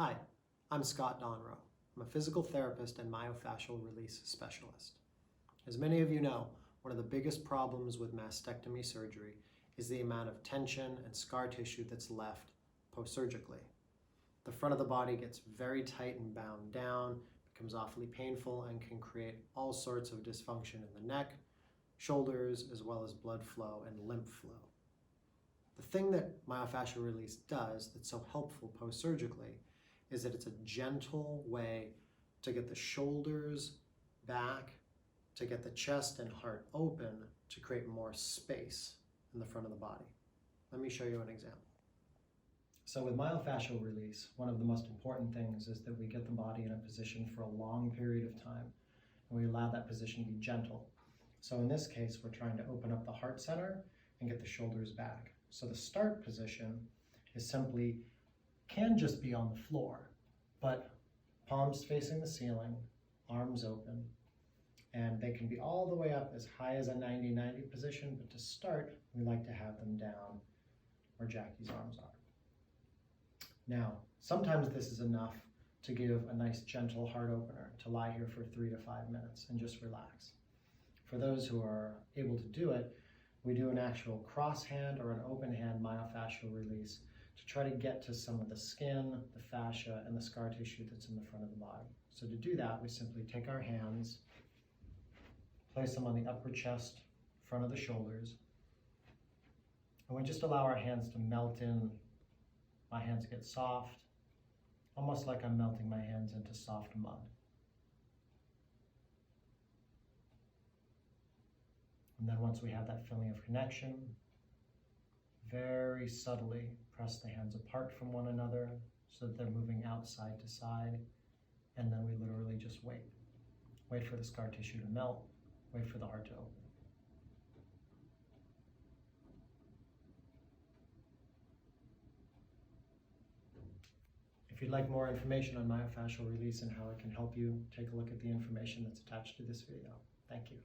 Hi, I'm Scott Donroe. I'm a physical therapist and myofascial release specialist. As many of you know, one of the biggest problems with mastectomy surgery is the amount of tension and scar tissue that's left post-surgically. The front of the body gets very tight and bound down, becomes awfully painful, and can create all sorts of dysfunction in the neck, shoulders, as well as blood flow and lymph flow. The thing that myofascial release does that's so helpful post-surgically is that it's a gentle way to get the shoulders back, to get the chest and heart open, to create more space in the front of the body. Let me show you an example. So with myofascial release, one of the most important things is that we get the body in a position for a long period of time, and we allow that position to be gentle. So in this case, we're trying to open up the heart center and get the shoulders back. So the start position is simply, can just be on the floor, but palms facing the ceiling, arms open, and they can be all the way up as high as a 90-90 position, but to start, we like to have them down where Jackie's arms are. Now, sometimes this is enough to give a nice gentle heart opener, to lie here for 3 to 5 minutes and just relax. For those who are able to do it, we do an actual cross hand or an open hand myofascial release to try to get to some of the skin, the fascia, and the scar tissue that's in the front of the body. So to do that, we simply take our hands, place them on the upper chest, front of the shoulders, and we just allow our hands to melt in. My hands get soft, almost like I'm melting my hands into soft mud. And then once we have that feeling of connection, very subtly press the hands apart from one another so that they're moving out side to side. And then we literally just wait. Wait for the scar tissue to melt, wait for the heart to open. If you'd like more information on myofascial release and how it can help you, take a look at the information that's attached to this video. Thank you.